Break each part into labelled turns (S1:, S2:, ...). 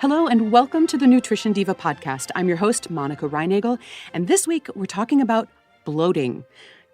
S1: Hello and welcome to the Nutrition Diva podcast. I'm your host, Monica Reinagel, and this week we're talking about bloating.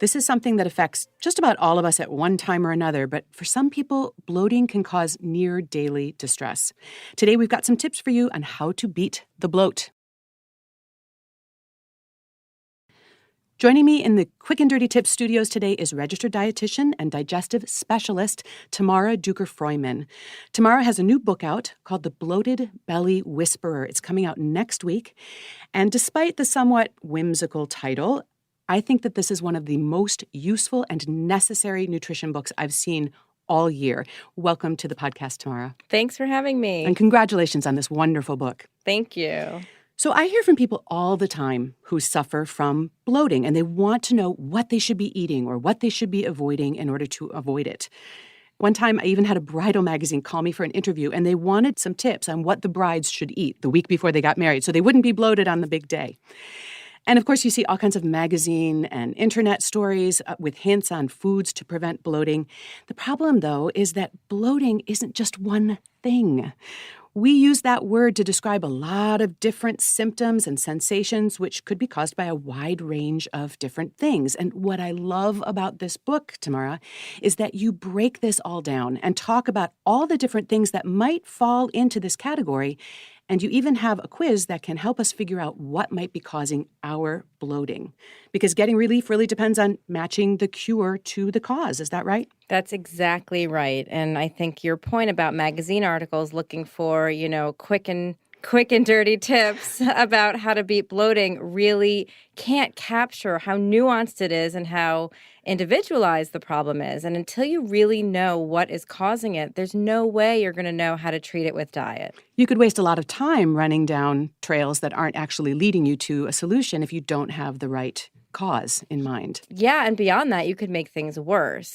S1: This is something that affects just about all of us at one time or another, but for some people, bloating can cause near daily distress. Today we've got some tips for you on how to beat the bloat. Joining me in the Quick and Dirty Tips studios today is registered dietitian and digestive specialist Tamara Duker Freuman. Tamara has a new book out called The Bloated Belly Whisperer. It's coming out next week. And despite the somewhat whimsical title, I think that this is one of the most useful and necessary nutrition books I've seen all year. Welcome to the podcast, Tamara.
S2: Thanks for having me.
S1: And congratulations on this wonderful book.
S2: Thank you.
S1: So I hear from people all the time who suffer from bloating, and they want to know what they should be eating or what they should be avoiding in order to avoid it. One time, I even had a bridal magazine call me for an interview, and they wanted some tips on what the brides should eat the week before they got married so they wouldn't be bloated on the big day. And of course, you see all kinds of magazine and internet stories with hints on foods to prevent bloating. The problem, though, is that bloating isn't just one thing. We use that word to describe a lot of different symptoms and sensations, which could be caused by a wide range of different things. And what I love about this book, Tamara, is that you break this all down and talk about all the different things that might fall into this category. And you even have a quiz that can help us figure out what might be causing our bloating. Because getting relief really depends on matching the cure to the cause. Is that right?
S2: That's exactly right. And I think your point about magazine articles looking for, quick and dirty tips about how to beat bloating really can't capture how nuanced it is and how individualized the problem is. And until you really know what is causing it, there's no way you're going to know how to treat it with diet.
S1: You could waste a lot of time running down trails that aren't actually leading you to a solution if you don't have the right cause in mind.
S2: Yeah, and beyond that, you could make things worse.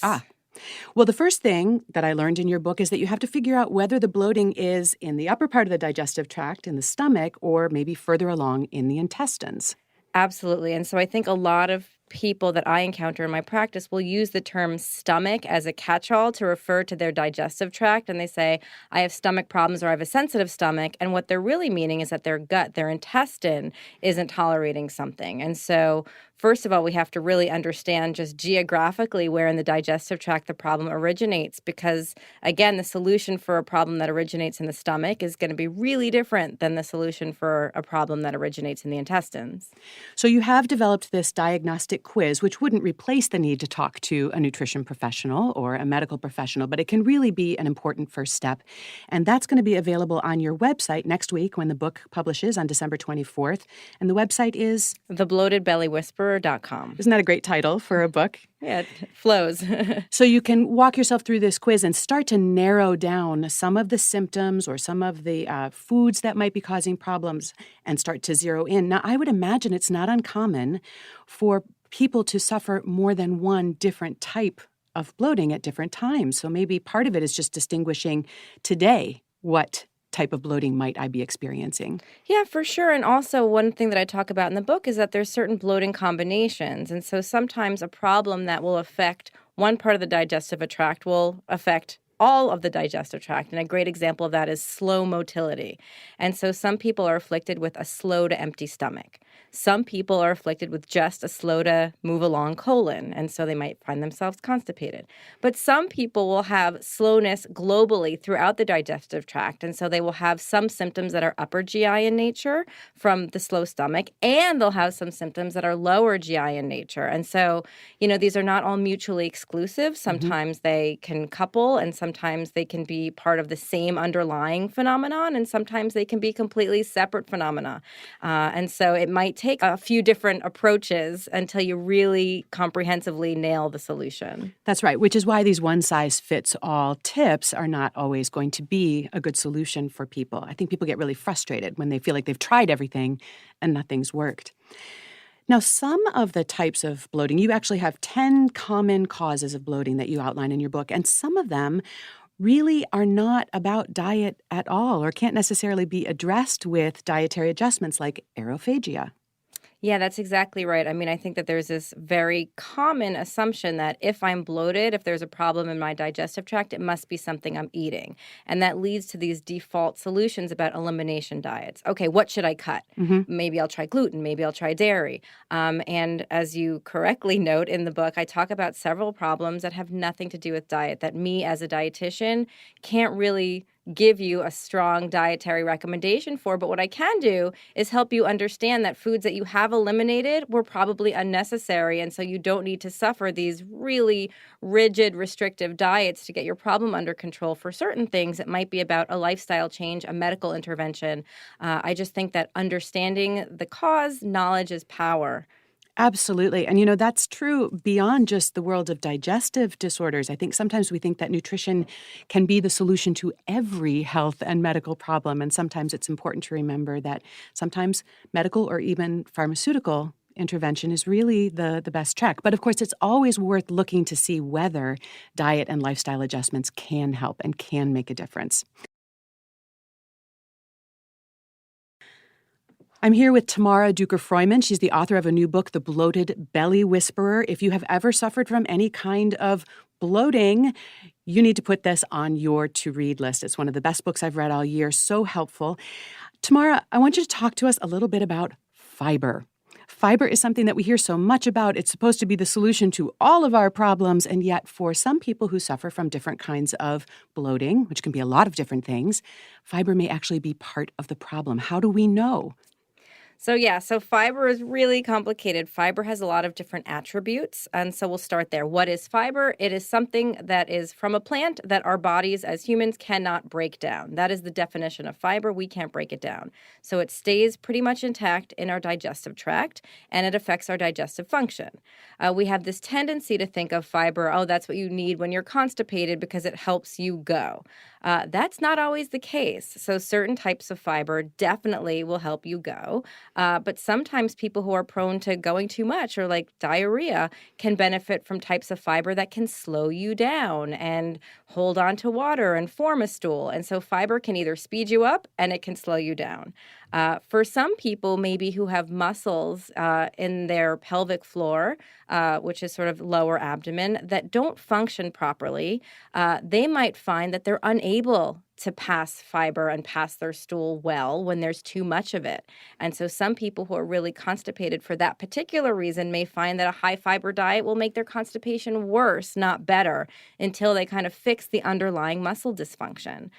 S1: Well, the first thing that I learned in your book is that you have to figure out whether the bloating is in the upper part of the digestive tract, in the stomach, or maybe further along in the intestines.
S2: Absolutely. And so I think a lot of people that I encounter in my practice will use the term stomach as a catch-all to refer to their digestive tract. And they say, I have stomach problems or I have a sensitive stomach. And what they're really meaning is that their gut, their intestine, isn't tolerating something. And so first of all, we have to really understand just geographically where in the digestive tract the problem originates, because, again, the solution for a problem that originates in the stomach is going to be really different than the solution for a problem that originates in the intestines.
S1: So you have developed this diagnostic quiz, which wouldn't replace the need to talk to a nutrition professional or a medical professional, but it can really be an important first step. And that's going to be available on your website next week when the book publishes on December 24th. And the website is?
S2: TheBloatedBellyWhisperer.com.
S1: Isn't that a great title for a book?
S2: Yeah, it flows.
S1: So you can walk yourself through this quiz and start to narrow down some of the symptoms or some of the foods that might be causing problems and start to zero in. Now, I would imagine it's not uncommon for people to suffer more than one different type of bloating at different times. So maybe part of it is just distinguishing today what type of bloating might I be experiencing?
S2: Yeah, for sure. And also one thing that I talk about in the book is that there's certain bloating combinations. And so sometimes a problem that will affect one part of the digestive tract will affect all of the digestive tract. And a great example of that is slow motility. And so some people are afflicted with a slow to empty stomach. Some people are afflicted with just a slow to move along colon, and so they might find themselves constipated. But some people will have slowness globally throughout the digestive tract, and so they will have some symptoms that are upper GI in nature from the slow stomach, and they'll have some symptoms that are lower GI in nature. And so, these are not all mutually exclusive. Sometimes they can couple, and sometimes they can be part of the same underlying phenomenon, and sometimes they can be completely separate phenomena. And so it might take a few different approaches until you really comprehensively nail the solution.
S1: That's right, which is why these one-size-fits-all tips are not always going to be a good solution for people. I think people get really frustrated when they feel like they've tried everything and nothing's worked. Now, some of the types of bloating, you actually have 10 common causes of bloating that you outline in your book, and some of them really are not about diet at all or can't necessarily be addressed with dietary adjustments like aerophagia.
S2: Yeah, that's exactly right. I mean, I think that there's this very common assumption that if I'm bloated, if there's a problem in my digestive tract, it must be something I'm eating. And that leads to these default solutions about elimination diets. Okay, what should I cut?
S1: Hmm.
S2: Maybe I'll try gluten, maybe I'll try dairy. And as you correctly note in the book, I talk about several problems that have nothing to do with diet, that me as a dietitian can't really give you a strong dietary recommendation for. But what I can do is help you understand that foods that you have eliminated were probably unnecessary. And so you don't need to suffer these really rigid, restrictive diets to get your problem under control. For certain things, it might be about a lifestyle change, a medical intervention. I just think that understanding the cause, knowledge is power.
S1: Absolutely. And that's true beyond just the world of digestive disorders. I think sometimes we think that nutrition can be the solution to every health and medical problem. And sometimes it's important to remember that sometimes medical or even pharmaceutical intervention is really the best track. But of course, it's always worth looking to see whether diet and lifestyle adjustments can help and can make a difference. I'm here with Tamara Duker Freuman. She's the author of a new book, The Bloated Belly Whisperer. If you have ever suffered from any kind of bloating, you need to put this on your to-read list. It's one of the best books I've read all year, so helpful. Tamara, I want you to talk to us a little bit about fiber. Fiber is something that we hear so much about. It's supposed to be the solution to all of our problems, and yet for some people who suffer from different kinds of bloating, which can be a lot of different things, fiber may actually be part of the problem. How do we know?
S2: So fiber is really complicated. Fiber has a lot of different attributes. And so we'll start there. What is fiber? It is something that is from a plant that our bodies as humans cannot break down. That is the definition of fiber. We can't break it down. So it stays pretty much intact in our digestive tract, and it affects our digestive function. We have this tendency to think of fiber, oh, that's what you need when you're constipated because it helps you go. That's not always the case. So certain types of fiber definitely will help you go. But sometimes people who are prone to going too much or like diarrhea can benefit from types of fiber that can slow you down and hold on to water and form a stool. And so fiber can either speed you up and it can slow you down. For some people, maybe who have muscles in their pelvic floor, which is sort of lower abdomen, that don't function properly, they might find that they're unable to pass fiber and pass their stool well when there's too much of it. And so some people who are really constipated for that particular reason may find that a high fiber diet will make their constipation worse, not better, until they kind of fix the underlying muscle dysfunction.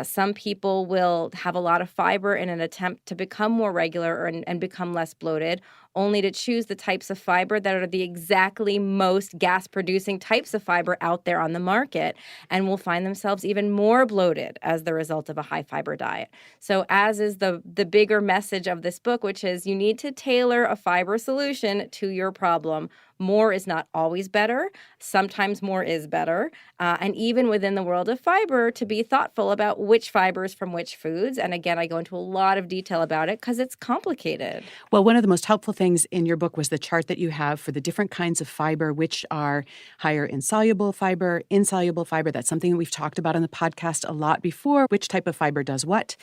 S2: Some people will have a lot of fiber in an attempt to become more regular and become less bloated, only to choose the types of fiber that are the exactly most gas-producing types of fiber out there on the market, and will find themselves even more bloated as the result of a high-fiber diet. So as is the bigger message of this book, which is you need to tailor a fiber solution to your problem. More is not always better. Sometimes more is better. And even within the world of fiber, to be thoughtful about which fibers from which foods. And again, I go into a lot of detail about it because it's complicated.
S1: Well, one of the most helpful things in your book was the chart that you have for the different kinds of fiber, which are higher in soluble fiber, insoluble fiber. That's something that we've talked about on the podcast a lot before, which type of fiber does what.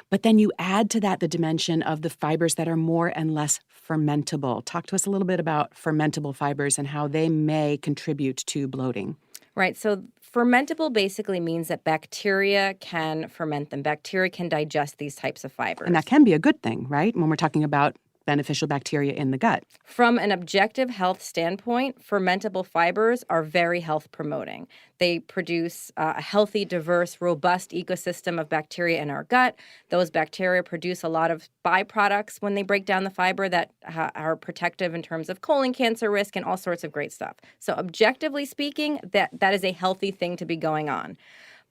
S1: But then you add to that the dimension of the fibers that are more and less fermentable. Talk to us a little bit about fermentable fibers and how they may contribute to bloating.
S2: Right. So fermentable basically means that bacteria can ferment them. Bacteria can digest these types of fibers.
S1: And that can be a good thing, right? When we're talking about beneficial bacteria in the gut.
S2: From an objective health standpoint, fermentable fibers are very health promoting. They produce a healthy, diverse, robust ecosystem of bacteria in our gut. Those bacteria produce a lot of byproducts when they break down the fiber that are protective in terms of colon cancer risk and all sorts of great stuff. So objectively speaking, that is a healthy thing to be going on.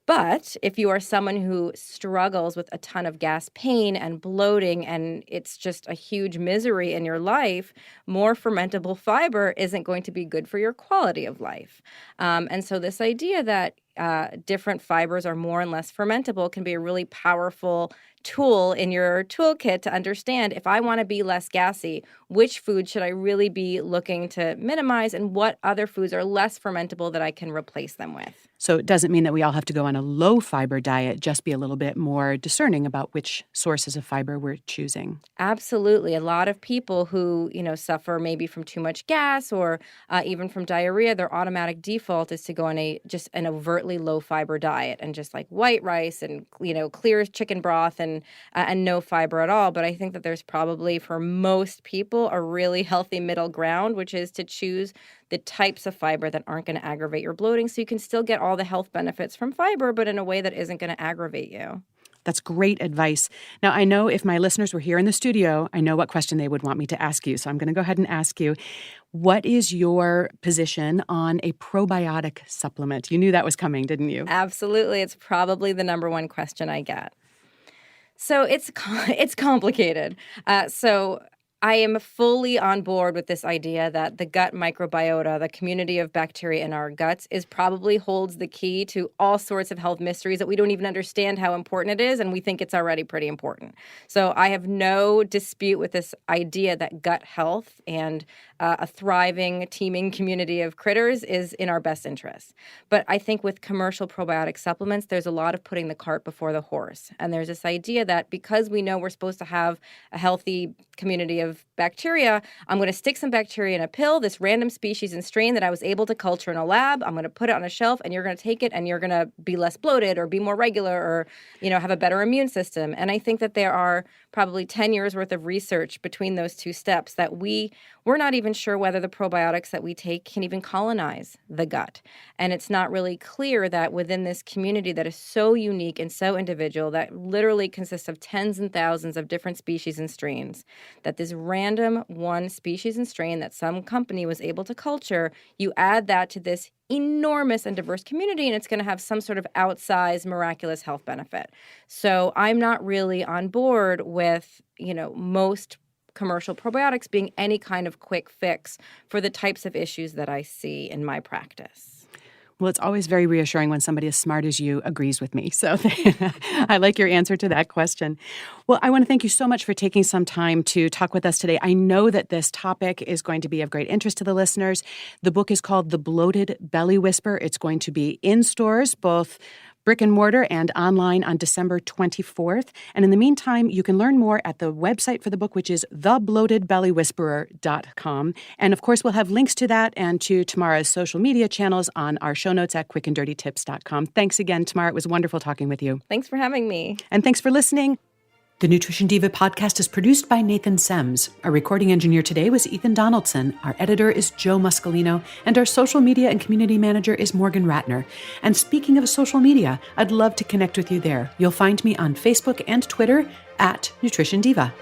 S2: But if you are someone who struggles with a ton of gas pain and bloating and it's just a huge misery in your life, more fermentable fiber isn't going to be good for your quality of life. And so this idea that different fibers are more and less fermentable can be a really powerful tool in your toolkit to understand if I want to be less gassy, which food should I really be looking to minimize and what other foods are less fermentable that I can replace them with.
S1: So it doesn't mean that we all have to go on a low-fiber diet, just be a little bit more discerning about which sources of fiber we're choosing.
S2: Absolutely. A lot of people who, suffer maybe from too much gas or even from diarrhea, their automatic default is to go on just an overtly low-fiber diet and just like white rice and, clear chicken broth and no fiber at all. But I think that there's probably for most people a really healthy middle ground, which is to choose the types of fiber that aren't going to aggravate your bloating so you can still get all the health benefits from fiber, but in a way that isn't going to aggravate you.
S1: That's great advice. Now, I know if my listeners were here in the studio, I know what question they would want me to ask you. So I'm going to go ahead and ask you, what is your position on a probiotic supplement? You knew that was coming, didn't you?
S2: Absolutely. It's probably the number one question I get. So it's complicated. So I am fully on board with this idea that the gut microbiota, the community of bacteria in our guts, probably holds the key to all sorts of health mysteries that we don't even understand how important it is, and we think it's already pretty important. So I have no dispute with this idea that gut health and a thriving, teeming community of critters is in our best interest. But I think with commercial probiotic supplements, there's a lot of putting the cart before the horse. And there's this idea that because we know we're supposed to have a healthy community of bacteria, I'm going to stick some bacteria in a pill, this random species and strain that I was able to culture in a lab. I'm going to put it on a shelf and you're going to take it and you're going to be less bloated or be more regular or, have a better immune system. And I think that there are probably 10 years worth of research between those two steps that we're not even sure whether the probiotics that we take can even colonize the gut. And it's not really clear that within this community that is so unique and so individual that literally consists of tens and thousands of different species and strains, that this random one species and strain that some company was able to culture, you add that to this enormous and diverse community, and it's going to have some sort of outsized, miraculous health benefit. So I'm not really on board with, most commercial probiotics being any kind of quick fix for the types of issues that I see in my practice.
S1: Well, it's always very reassuring when somebody as smart as you agrees with me. So I like your answer to that question. Well, I want to thank you so much for taking some time to talk with us today. I know that this topic is going to be of great interest to the listeners. The book is called The Bloated Belly Whisperer. It's going to be in stores, both brick and mortar and online on December 24th. And in the meantime, you can learn more at the website for the book, which is thebloatedbellywhisperer.com. And of course, we'll have links to that and to Tamara's social media channels on our show notes at quickanddirtytips.com. Thanks again, Tamara. It was wonderful talking with you.
S2: Thanks for having me.
S1: And thanks for listening. The Nutrition Diva podcast is produced by Nathan Sems. Our recording engineer today was Ethan Donaldson. Our editor is Joe Muscolino. And our social media and community manager is Morgan Ratner. And speaking of social media, I'd love to connect with you there. You'll find me on Facebook and Twitter at Nutrition Diva.